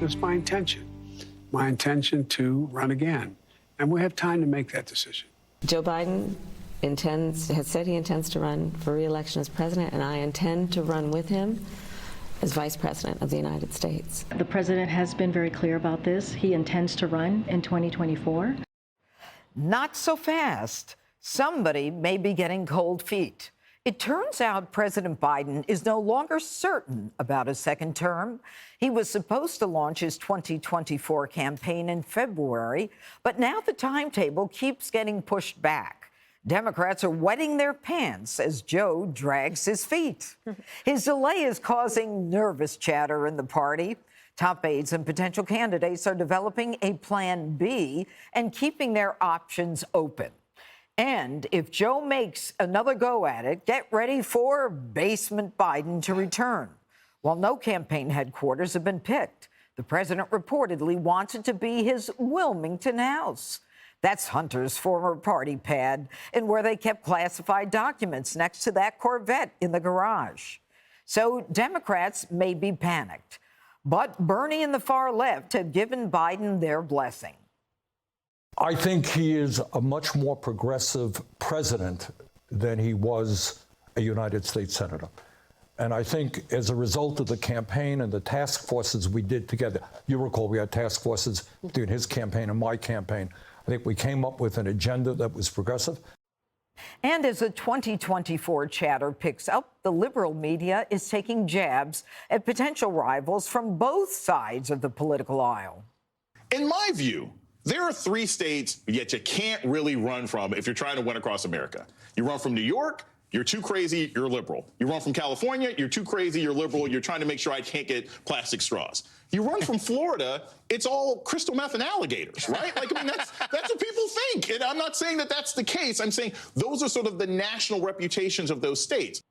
it's my intention to run again. And we have time to make that decision. Joe Biden has said he intends to run for re-election as president, and I intend to run with him as vice president of the United States. The president has been very clear about this. He intends to run in 2024. Not so fast. Somebody may be getting cold feet. It turns out President Biden is no longer certain about a second term. He was supposed to launch his 2024 campaign in February, but now the timetable keeps getting pushed back. Democrats are wetting their pants as Joe drags his feet. His delay is causing nervous chatter in the party. Top aides and potential candidates are developing a plan B and keeping their options open. And if Joe makes another go at it, get ready for Basement Biden to return. While no campaign headquarters have been picked, the president reportedly wants it to be his Wilmington house. That's Hunter's former party pad, and where they kept classified documents next to that Corvette in the garage. So Democrats may be panicked, but Bernie and the far left have given Biden their blessing. I think he is a much more progressive president than he was a United States senator. And I think as a result of the campaign and the task forces we did together, you recall we had task forces between his campaign and my campaign. I think we came up with an agenda that was progressive. And as the 2024 chatter picks up, the liberal media is taking jabs at potential rivals from both sides of the political aisle. In my view, there are 3 states yet you can't really run from if you're trying to win across America. You run from New York, you're too crazy, you're liberal. You run from California, you're too crazy, you're liberal, you're trying to make sure I can't get plastic straws. You run from Florida, it's all crystal meth and alligators, right? Like, I mean, that's what people think. And I'm not saying that that's the case. I'm saying those are sort of the national reputations of those states.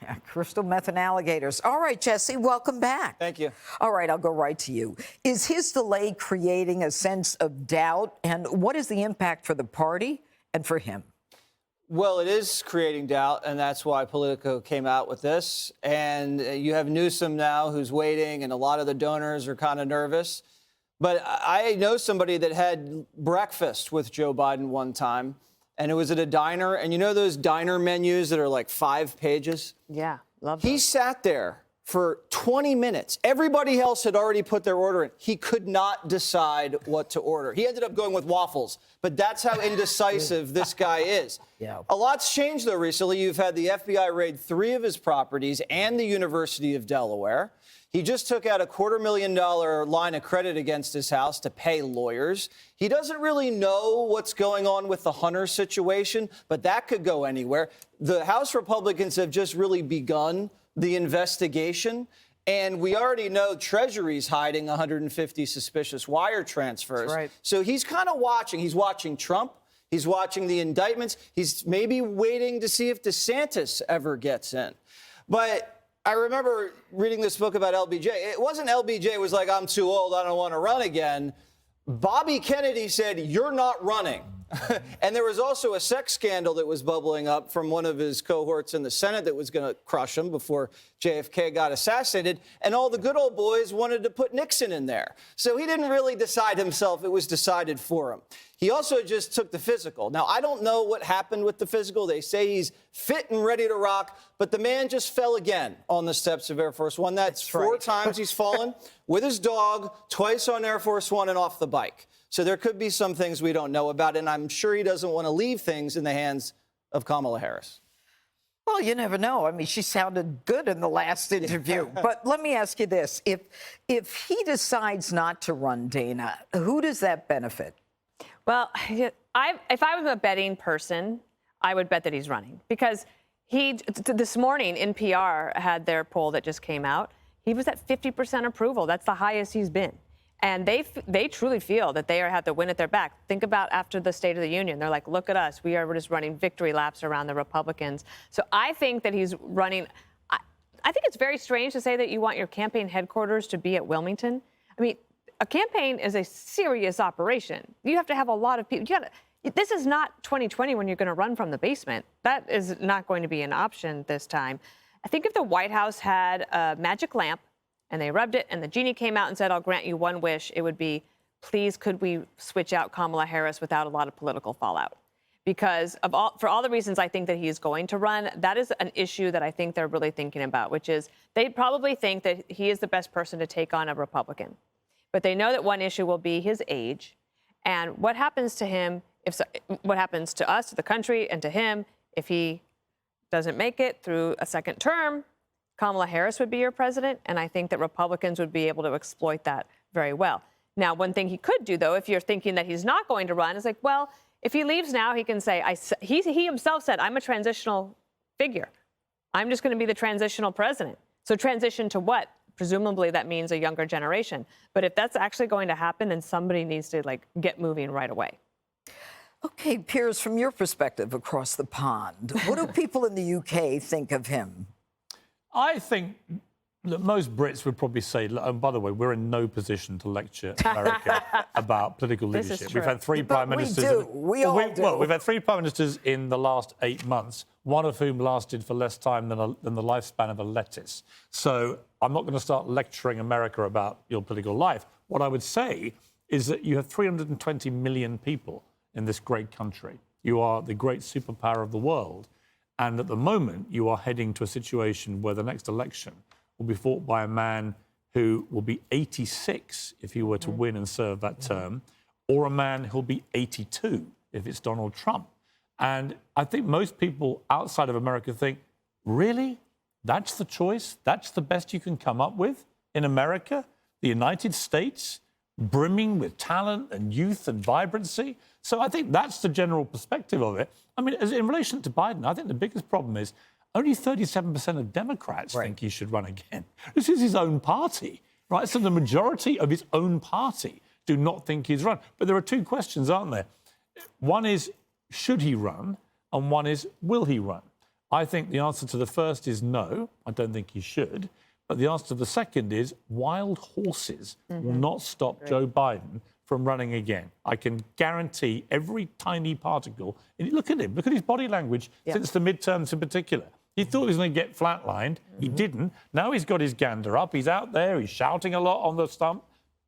Yeah, crystal meth and alligators. All right, Jesse, welcome back. Thank you. All right, I'll go right to you. Is his delay creating a sense of doubt? And what is the impact for the party and for him? Well, it is creating doubt, and that's why Politico came out with this. And you have Newsom now who's waiting, and a lot of the donors are kind of nervous. But I know somebody that had breakfast with Joe Biden one time, and it was at a diner. And you know those diner menus that are like 5 pages? Yeah, love that. He sat there for 20 minutes. Everybody else had already put their order in. He could not decide what to order. He ended up going with waffles, but that's how indecisive this guy is. Yeah. A lot's changed, though, recently. You've had the FBI raid 3 of his properties and the University of Delaware. He just took out a $250,000 line of credit against his house to pay lawyers. He doesn't really know what's going on with the Hunter situation, but that could go anywhere. The House Republicans have just really begun the investigation, and we already know Treasury's hiding 150 suspicious wire transfers. That's right. So he's kind of watching. He's watching Trump. He's watching the indictments. He's maybe waiting to see if DeSantis ever gets in. But I remember reading this book about LBJ. It wasn't LBJ was like, I'm too old, I don't want to run again. Bobby Kennedy said, you're not running. And there was also a sex scandal that was bubbling up from one of his cohorts in the Senate that was going to crush him before JFK got assassinated. And all the good old boys wanted to put Nixon in there. So he didn't really decide himself. It was decided for him. He also just took the physical. Now, I don't know what happened with the physical. They say he's fit and ready to rock, but the man just fell again on the steps of Air Force One. That's 4 times he's fallen with his dog, twice on Air Force One and off the bike. So there could be some things we don't know about, and I'm sure he doesn't want to leave things in the hands of Kamala Harris. Well, you never know. I mean, she sounded good in the last interview. But let me ask you this. If he decides not to run, Dana, who does that benefit? Well, if I was a betting person, I would bet that he's running. Because this morning, NPR had their poll that just came out. He was at 50% approval. That's the highest he's been. And they truly feel that they have the wind at their back. Think about after the State of the Union. They're like, look at us. We are just running victory laps around the Republicans. So I think that he's running. I think it's very strange to say that you want your campaign headquarters to be at Wilmington. I mean, a campaign is a serious operation. You have to have a lot of people. This is not 2020 when you're going to run from the basement. That is not going to be an option this time. I think if the White House had a magic lamp and they rubbed it, and the genie came out and said, I'll grant you one wish, it would be, please, could we switch out Kamala Harris without a lot of political fallout? Because for all the reasons I think that he is going to run, that is an issue that I think they're really thinking about, which is they probably think that he is the best person to take on a Republican. But they know that one issue will be his age. And what happens to him, what happens to us, to the country, and to him if he doesn't make it through a second term? Kamala Harris would be your president, and I think that Republicans would be able to exploit that very well. Now, one thing he could do, though, if you're thinking that he's not going to run, is like, well, if he leaves now, he can say, he himself said, I'm a transitional figure. I'm just going to be the transitional president. So transition to what? Presumably that means a younger generation. But if that's actually going to happen, then somebody needs to get moving right away. Okay, Piers, from your perspective across the pond, what do people in the UK think of him? I think that most Brits would probably say, and by the way, we're in no position to lecture America about political This is leadership. true. We've had three prime ministers. Well, we've had three prime ministers in the last 8 months, one of whom lasted for less time than the lifespan of a lettuce. So I'm not going to start lecturing America about your political life. What I would say is that you have 320 million people in this great country. You are the great superpower of the world. And at the moment, you are heading to a situation where the next election will be fought by a man who will be 86 if he were to win and serve that term, or a man who'll be 82 if it's Donald Trump. And I think most people outside of America think, really? That's the choice? That's the best you can come up with in America? The United States, brimming with talent and youth and vibrancy? So I think that's the general perspective of it. I mean, in relation to Biden, I think the biggest problem is only 37% of Democrats think he should run again. This is his own party, right? So the majority of his own party do not think he's run. But there are two questions, aren't there? One is, should he run? And one is, will he run? I think the answer to the first is no. I don't think he should. But the answer to the second is wild horses will not stop Joe Biden from running again. I can guarantee every tiny particle. And look at him. Look at his body language since the midterms in particular. He thought he was going to get flatlined. He didn't. Now he's got his gander up. He's out there. He's shouting a lot on the stump.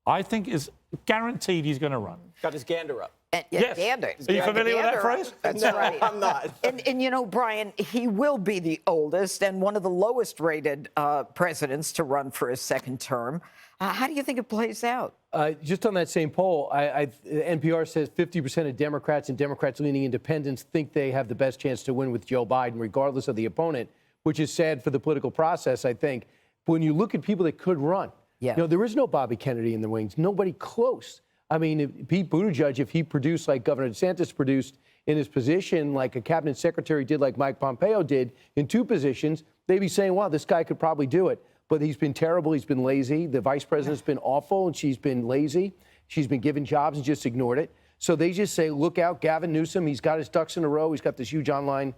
I think it's guaranteed he's going to run. Got his gander up. Yes. Gander. Are you familiar with that phrase? That's No, right. I'm not. And you know, Brian, he will be the oldest and one of the lowest rated presidents to run for a second term. How do you think it plays out? Just on that same poll, NPR says 50% of Democrats and Democrats-leaning independents think they have the best chance to win with Joe Biden, regardless of the opponent, which is sad for the political process, I think. When you look at people that could run, there is no Bobby Kennedy in the wings, nobody close. I mean, Pete Buttigieg, if he produced like Governor DeSantis produced in his position, like a cabinet secretary did, like Mike Pompeo did in 2 positions, they'd be saying, wow, this guy could probably do it. But he's been terrible. He's been lazy. The vice president's been awful, and she's been lazy. She's been given jobs and just ignored it. So they just say, look out, Gavin Newsom. He's got his ducks in a row. He's got this huge online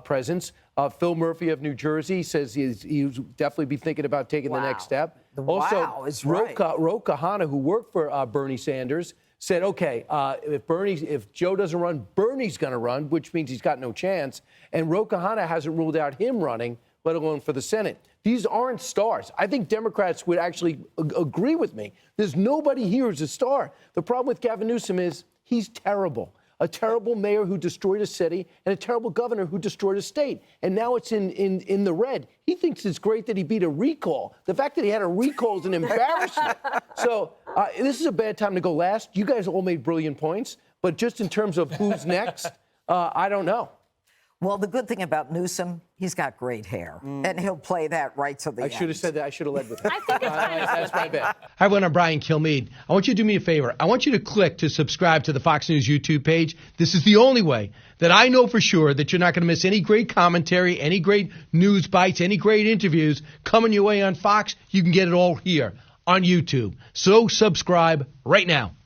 presence. Phil Murphy of New Jersey says he'll definitely be thinking about taking the next step. Wow is right. Ro Khanna, who worked for Bernie Sanders, said, okay, if Joe doesn't run, Bernie's going to run, which means he's got no chance. And Ro Khanna hasn't ruled out him running, let alone for the Senate. These aren't stars. I think Democrats would actually agree with me. There's nobody here who's a star. The problem with Gavin Newsom is he's terrible. A terrible mayor who destroyed a city and a terrible governor who destroyed a state. And now it's in the red. He thinks it's great that he beat a recall. The fact that he had a recall is an embarrassment. So this is a bad time to go last. You guys all made brilliant points. But just in terms of who's next, I don't know. Well, the good thing about Newsom, he's got great hair, and he'll play that right to the end. I should have said that. I should have led with it. I think it's kind of That's my bad. Hi, everyone. I'm Brian Kilmeade. I want you to do me a favor. I want you to click to subscribe to the Fox News YouTube page. This is the only way that I know for sure that you're not going to miss any great commentary, any great news bites, any great interviews coming your way on Fox. You can get it all here on YouTube. So subscribe right now.